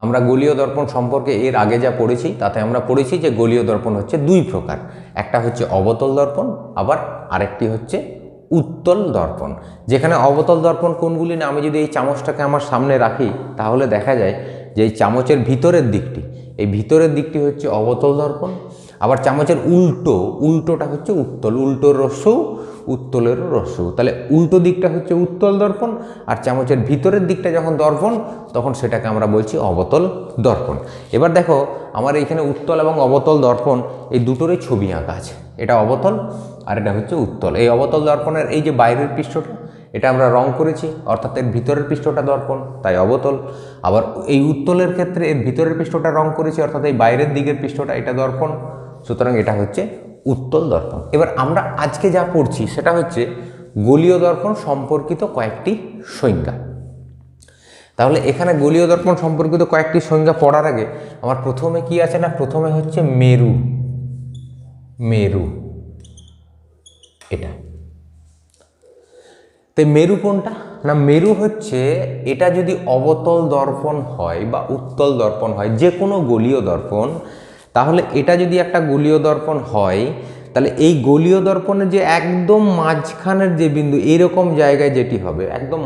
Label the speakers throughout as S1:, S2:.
S1: আমরা গোলীয় দর্পণ সম্পর্কে এর আগে যা পড়েছি তাতে আমরা পড়েছি যে গোলীয় দর্পণ হচ্ছে দুই প্রকার, একটা হচ্ছে অবতল দর্পণ, আবার আরেকটি হচ্ছে উত্তল দর্পণ। যেখানে অবতল দর্পণ কোনগুলি না, আমি যদি এই চামচটাকে আমার সামনে রাখি তাহলে দেখা যায় যে এই চামচের ভিতরের দিকটি, এই ভিতরের দিকটি হচ্ছে অবতল দর্পণ, আবার চামচের উল্টোটা হচ্ছে উত্তল, উল্টোর রস্যু উত্তলের রস্যু, তাহলে উল্টো দিকটা হচ্ছে উত্তল দর্পণ, আর চামচের ভিতরের দিকটা যখন দর্পণ তখন সেটাকে আমরা বলছি অবতল দর্পণ। এবার দেখো আমার এইখানে উত্তল এবং অবতল দর্পণ এই দুটোরই ছবি আঁকা আছে, এটা অবতল আর এটা হচ্ছে উত্তল। এই অবতল দর্পণের এই যে বাইরের পৃষ্ঠটা এটা আমরা রং করেছি, অর্থাৎ এর ভিতরের পৃষ্ঠটা দর্পণ, তাই অবতল। আবার এই উত্তলের ক্ষেত্রে এর ভিতরের পৃষ্ঠটা রং করেছি, অর্থাৎ এই বাইরের দিকের পৃষ্ঠটা এটা দর্পণ, সুতরাং এটা হচ্ছে উত্তল দর্পণ। এবার আমরা আজকে যা পড়ছি সেটা হচ্ছে গোলীয় দর্পণ সম্পর্কিত কয়েকটি সংজ্ঞা। তাহলে এখানে গোলীয় দর্পণ সম্পর্কিত কয়েকটি সংজ্ঞা পড়ার আগে আমার প্রথমে কি আছে না, প্রথমে হচ্ছে মেরু। এটা তো মেরু কোনটা না, মেরু হচ্ছে এটা যদি অবতল দর্পণ হয় বা উত্তল দর্পণ হয়, যে কোনো গোলীয় দর্পণ, তাহলে এটা যদি একটা গোলীয় দর্পণ হয় তাহলে এই গোলীয় দর্পণের যে একদম মাঝখানের যে বিন্দু, এইরকম জায়গায় যেটি হবে একদম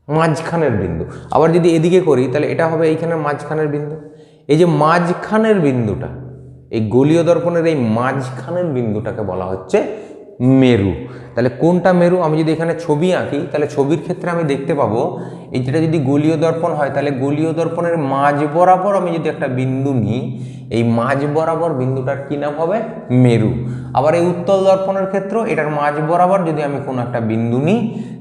S1: মাঝখানের বিন্দু। আবার যদি এদিকে করি তাহলে এটা হবে এইখানের মাঝখানের বিন্দু। এই যে মাঝখানের বিন্দুটা, এই গোলীয় দর্পণের এই মাঝখানের বিন্দুটাকে বলা হচ্ছে মেরু। তাহলে কোনটা মেরু, আমি যদি এখানে ছবি আঁকি তাহলে ছবির ক্ষেত্রে আমি দেখতে পাবো এই যেটা যদি গোলীয় দর্পণ হয় তাহলে গোলীয় দর্পণের মাঝ বরাবর আমি যদি একটা বিন্দু নিই, এই মাঝ বরাবর বিন্দুটার কি নাম হবে, মেরু। আবার এই উত্তল দর্পণের ক্ষেত্রেও এটার মাঝ বরাবর যদি আমি কোনো একটা বিন্দু নিই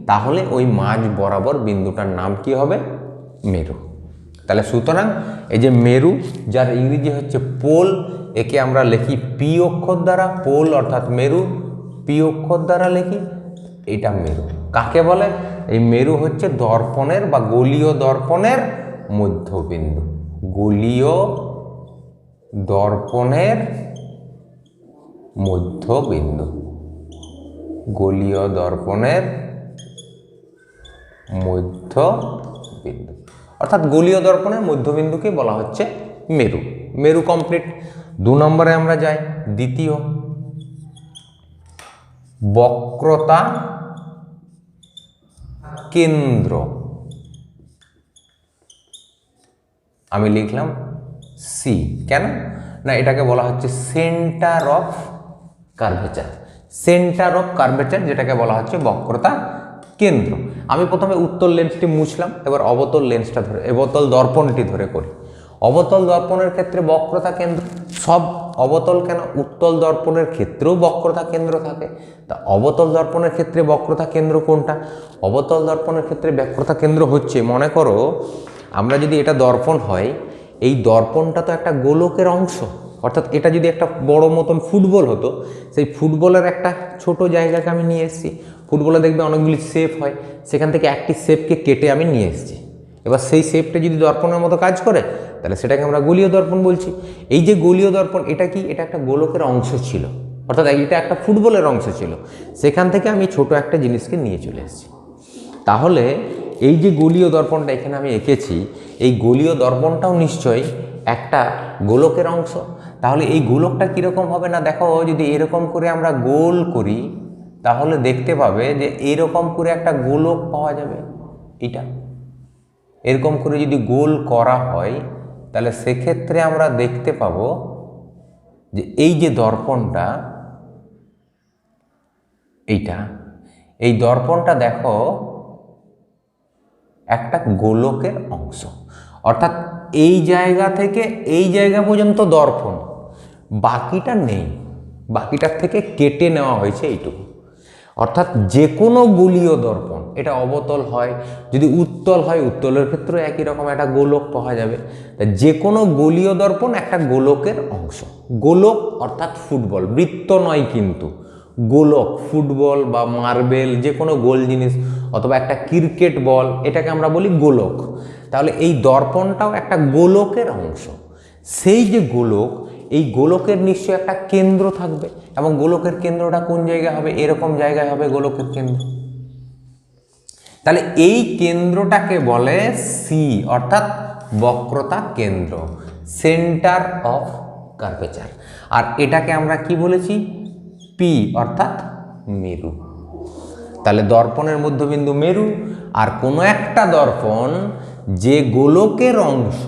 S1: তাহলে ওই মাঝ বরাবর বিন্দুটার নাম কি হবে, মেরু। তাহলে সুতরাং এই যে মেরু, যার ইংরেজি হচ্ছে পোল, একে আমরা লিখি পি অক্ষর দ্বারা, পোল অর্থাৎ মেরু, পি অক্ষর দ্বারা লিখি, এটা মেরু। কাকে বলে, এই মেরু হচ্ছে দর্পণের বা গোলীয় দর্পণের মধ্যবিন্দু, গোলীয় দর্পণের মধ্যবিন্দু, গোলীয় দর্পণের মধ্যবিন্দু, অর্থাৎ গোলীয় দর্পণের মধ্যবিন্দুকে বলা হচ্ছে মেরু। মেরু কমপ্লিট। 2 নম্বরে আমরা যাই, দ্বিতীয় বক্রতা কেন্দ্র। আমি লিখলাম সি, কেন না এটাকে বলা হচ্ছে centre of curvature, centre of curvature যেটাকে বলা হচ্ছে বক্রতা কেন্দ্র। আমি প্রথমে উত্তল লেন্সটি মুছলাম, এবার অবতল লেন্সটা ধরে, অবতল দর্পণটি ধরে করি। অবতল দর্পণের ক্ষেত্রে বক্রতা কেন্দ্র, সব অবতল কেন, উত্তল দর্পণের ক্ষেত্রেও বক্রতা কেন্দ্র থাকে। তা অবতল দর্পণের ক্ষেত্রে বক্রতা কেন্দ্র কোনটা, অবতল দর্পণের ক্ষেত্রে বক্রতা কেন্দ্র হচ্ছে, মনে করো আমরা যদি এটা দর্পণ হয়, এই দর্পণটা তো একটা গোলকের অংশ, অর্থাৎ এটা যদি একটা বড় মতন ফুটবল হতো, সেই ফুটবলের একটা ছোট জায়গাকে আমি নিয়ে এসেছি। ফুটবলে দেখবে অনেকগুলি শেপ হয়, সেখান থেকে একটি শেপকে কেটে আমি নিয়ে এসেছি। এবার সেই শেপটা যদি দর্পণের মতো কাজ করে তাহলে সেটাকে আমরা গোলীয় দর্পণ বলছি। এই যে গোলীয় দর্পণ, এটা কি, এটা একটা গোলকের অংশ ছিল, অর্থাৎ এটা একটা ফুটবলের অংশ ছিল, সেখান থেকে আমি ছোট একটা জিনিসকে নিয়ে চলে এসেছি। তাহলে এই যে গোলীয় দর্পণটা এখানে আমি এঁকেছি, এই গোলীয় দর্পণটাও নিশ্চয়ই একটা গোলকের অংশ। তাহলে এই গোলকটা কীরকম হবে না, দেখো যদি এরকম করে আমরা গোল করি তাহলে দেখতে পাবে যে এরকম করে একটা গোলক পাওয়া যাবে। এটা এরকম করে যদি গোল করা হয় তাহলে সেক্ষেত্রে আমরা দেখতে পাবো যে এই যে দর্পণটা, এইটা, এই দর্পণটা দেখো একটা গোলকের অংশ, অর্থাৎ এই জায়গা থেকে এই জায়গা পর্যন্ত দর্পণ, বাকিটা নেই, বাকিটার থেকে কেটে নেওয়া হয়েছে এইটুকু। অর্থাৎ যে কোনো গোলীয় দর্পণ, এটা অবতল হয়, যদি উত্তল হয় উত্তলের ক্ষেত্রে একই রকম একটা গোলক পাওয়া যাবে। যে কোনো গোলীয় দর্পণ একটা গোলকের অংশ। গোলক অর্থাৎ ফুটবল, বৃত্ত নয় কিন্তু, গোলক, ফুটবল বা মার্বেল যে কোনো গোল জিনিস, অথবা একটা ক্রিকেট বল, এটাকে আমরা বলি গোলক। তাহলে এই দর্পণটাও একটা গোলকের অংশ। সেই যে গোলক, এই গোলকের নিশ্চয়ই একটা কেন্দ্র থাকবে, এবং গোলকের কেন্দ্রটা কোন জায়গায় হবে, এরকম জায়গায় হবে গোলকের কেন্দ্র। তাহলে এই কেন্দ্রটাকে বলে সি, অর্থাৎ বক্রতা কেন্দ্র, সেন্টার অফ কার্ভেচার। আর এটাকে আমরা কি বলেছি? পি অর্থাৎ মেরু। তাহলে দর্পণের মধ্যবিন্দু মেরু, আর কোনো একটা দর্পণ যে গোলকের অংশ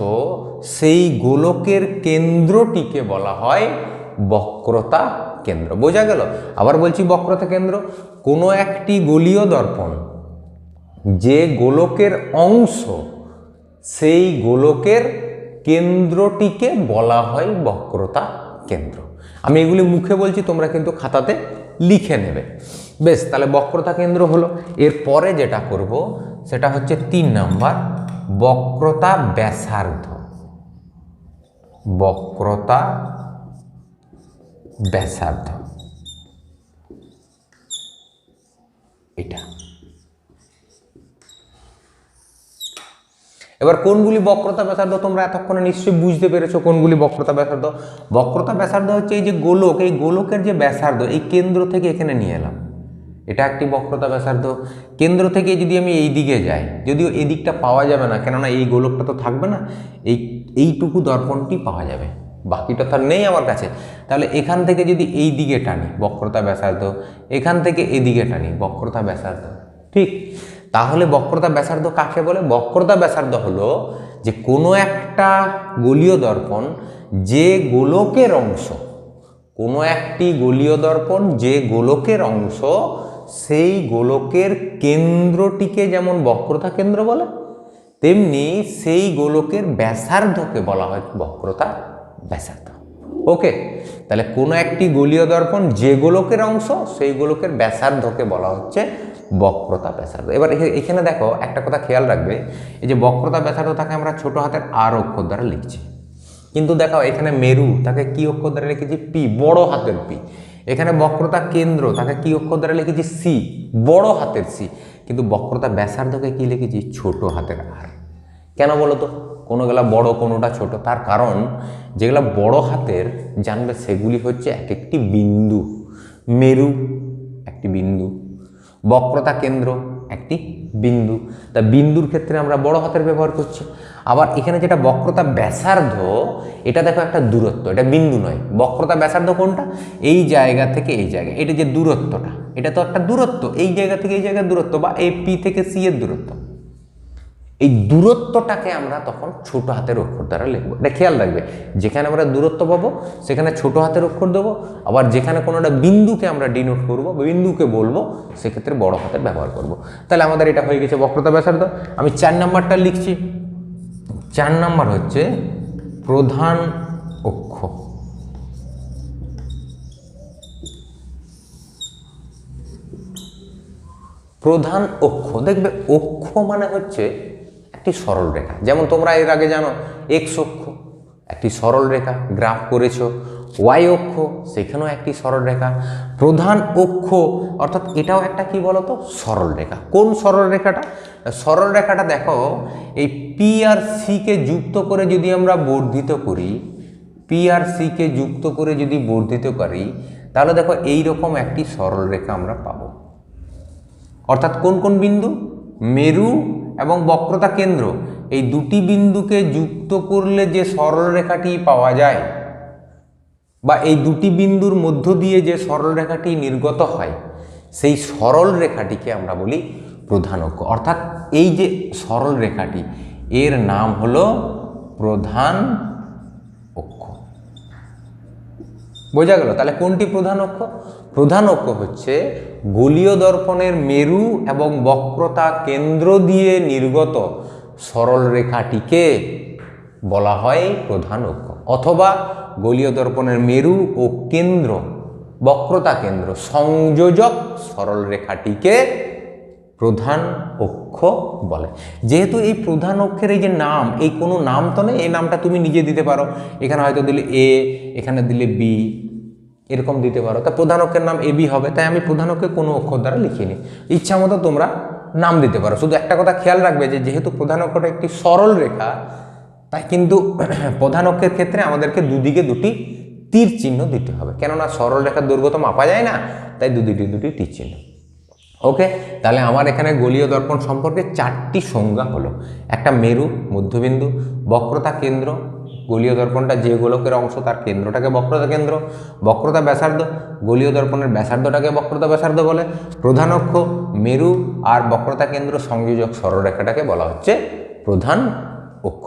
S1: সেই গোলকের কেন্দ্রটিকে বলা হয় বক্রতা কেন্দ্র। বোঝা গেল? আবার বলছি বক্রতা কেন্দ্র, কোনো একটি গোলীয় দর্পণ যে গোলকের অংশ সেই গোলকের কেন্দ্রটিকে বলা হয় বক্রতা কেন্দ্র। আমি এগুলি মুখে বলছি, তোমরা কিন্তু খাতাতে লিখে নেবে। বেশ, তাহলে বক্রতা কেন্দ্র হলো। এরপরে যেটা করব সেটা হচ্ছে 3 নাম্বার, বক্রতা ব্যাসার্ধ। বক্রতা ব্যাসার্ধ এটা। এবার কোনগুলি বক্রতা ব্যাসার্ধ তোমরা এতক্ষণে নিশ্চয়ই বুঝতে পেরেছো কোনগুলি বক্রতা ব্যাসার্ধ। বক্রতা ব্যাসার্ধ হচ্ছে এই যে গোলক, এই গোলকের যে ব্যাসার্ধ এই কেন্দ্র থেকে এখানে নিয়ে এলাম, এটা একটি বক্রতা ব্যাসার্ধ। কেন্দ্র থেকে যদি আমি এই দিকে যাই, যদিও এই দিকটা পাওয়া যাবে না, কেননা এই গোলকটা তো থাকবে না, এইটুকু দর্পণটি পাওয়া যাবে, বাকিটা তো নেই আমার কাছে। তাহলে এখান থেকে যদি এই দিকে টানি বক্রতা ব্যাসার্ধ, এখান থেকে এদিকে টানি বক্রতা ব্যাসার্ধ, ঠিক? তাহলে বক্রতা ব্যাসার্ধ কাকে বলে? বক্রতা ব্যাসার্ধ হলো যে কোনো একটা গোলীয় দর্পণ যে গোলকের অংশ, কোনো একটি গোলীয় দর্পণ যে গোলকের অংশ সেই গোলকের কেন্দ্রটিকে যেমন বক্রতা কেন্দ্র বলে, তেমনি সেই গোলকের ব্যাসার্ধকে বলা হয় বক্রতা ব্যাসার্ধ। ওকে, তাহলে কোনো একটি গোলীয় দর্পণ যে গোলকের অংশ সেই গোলকের ব্যাসার্ধকে বলা হচ্ছে বক্রতা ব্যাসার্ধ। এবার এখানে দেখো একটা কথা খেয়াল রাখবে, এই যে বক্রতা ব্যাসার্ধ তাকে আমরা ছোট হাতের আর অক্ষর দ্বারা লিখছি, কিন্তু দেখো এখানে মেরু তাকে কি অক্ষর দ্বারা লিখেছি? পি, বড় হাতের পি। এখানে বক্রতা কেন্দ্র তাকে কি অক্ষর দ্বারা লিখেছি? সি, বড় হাতের সি। কিন্তু বক্রতা ব্যাসার্ধকে কি লিখেছি? ছোট হাতের আর। কেন বলো তো? কোনোগুলা বড় কোনোটা ছোট, তার কারণ যেগুলা বড় হাতের জানবে সেগুলি হচ্ছে এক একটি বিন্দু। মেরু একটি বিন্দু, বক্রতা কেন্দ্র একটি বিন্দু, তা বিন্দুর ক্ষেত্রে আমরা বড় হাতের ব্যবহার করছি। আবার এখানে যেটা বক্রতা ব্যাসার্ধ, এটা দেখো একটা দূরত্ব, এটা বিন্দু নয়। বক্রতা ব্যাসার্ধ কোনটা? এই জায়গা থেকে এই জায়গা, এটা যে দূরত্বটা, এটা তো একটা দূরত্ব, এই জায়গা থেকে এই জায়গার দূরত্ব, বা এই পি থেকে সি এর দূরত্ব। এই দূরত্বটাকে আমরা তখন ছোট হাতের অক্ষর দ্বারা লিখবো। এটা খেয়াল রাখবে, যেখানে আমরা দূরত্ব পাবো সেখানে ছোট হাতের অক্ষর দেবো, আবার যেখানে কোনো একটা বিন্দুকে আমরা ডিনোট করবো, বিন্দুকে বলবো, সেক্ষেত্রে বড় হাতের ব্যবহার করব। তাহলে আমাদের এটা হয়ে গেছে বক্রতা ব্যাসার্ধ। আমি 4 নাম্বারটা লিখছি। 4 নাম্বার হচ্ছে প্রধান অক্ষ। প্রধান অক্ষ, দেখবে অক্ষ মানে হচ্ছে একটি সরল রেখা। যেমন তোমরা এর আগে জানো এক্স অক্ষ একটি সরল রেখা, গ্রাফ করেছো। ওয়াই অক্ষ সেখানেও একটি সরল রেখা। প্রধান অক্ষ অর্থাৎ এটাও একটা কি বলতো? সরল রেখা। কোন সরল রেখাটা? সরল রেখাটা দেখো, এই পি আর সিকে যুক্ত করে যদি আমরা বর্ধিত করি, পি আর সিকে যুক্ত করে যদি বর্ধিত করি, তাহলে দেখো এইরকম একটি সরল রেখা আমরা পাবো। অর্থাৎ কোন কোন বিন্দু? মেরু এবং বক্রতা কেন্দ্র, এই দুটি বিন্দুকে যুক্ত করলে যে সরল রেখাটি পাওয়া যায়, বা এই দুটি বিন্দুর মধ্য দিয়ে যে সরল রেখাটি নির্গত হয়, সেই সরল রেখাটিকে আমরা বলি প্রধান অক্ষ। অর্থাৎ এই যে সরল রেখাটি, এর নাম হলো প্রধান অক্ষ। বোঝা গেল? তাহলে কোনটি প্রধান অক্ষ? প্রধান অক্ষ হচ্ছে গোলীয় দর্পণের মেরু এবং বক্রতা কেন্দ্র দিয়ে নির্গত সরল রেখাটিকে বলা হয় প্রধান অক্ষ, অথবা গোলীয় দর্পণের মেরু ও কেন্দ্র, বক্রতা কেন্দ্র সংযোজক সরল রেখাটিকে প্রধান অক্ষ বলে। যেহেতু এই প্রধান অক্ষের এই যে নাম, এই কোনো নাম তো নেই, এই নামটা তুমি নিজে দিতে পারো। এখানে হয়তো দিলে এ, এখানে দিলে বি, এরকম দিতে পারো। তা প্রধান অক্ষের নাম এ বি হবে, তাই আমি প্রধান অক্ষে কোনো অক্ষর দ্বারা লিখিনি। ইচ্ছা মতো তোমরা নাম দিতে পারো। শুধু একটা কথা খেয়াল রাখবে যে যেহেতু প্রধান অক্ষটা একটি সরল রেখা, তাই কিন্তু প্রধান অক্ষের ক্ষেত্রে আমাদেরকে দুদিকে দুটি তীর চিহ্ন দিতে হবে, কেননা সরল রেখার দৈর্ঘ্য তো মাপা যায় না, তাই দুটি তীর চিহ্ন। ওকে, তাহলে আমার এখানে গোলীয় দর্পণ সম্পর্কে 4টি সংজ্ঞা হলো। একটা মেরু মধ্যবিন্দু, বক্রতা কেন্দ্র, গোলীয় দর্পণটা যে গোলকের অংশ তার কেন্দ্রটাকে বক্রতা কেন্দ্র, বক্রতা ব্যাসার্ধ, গোলীয় দর্পণের ব্যাসার্ধটাকে বক্রতা ব্যাসার্ধ বলে, প্রধান অক্ষ, মেরু আর বক্রতা কেন্দ্র সংযোজক সরলরেখাটাকে বলা হচ্ছে প্রধান অক্ষ।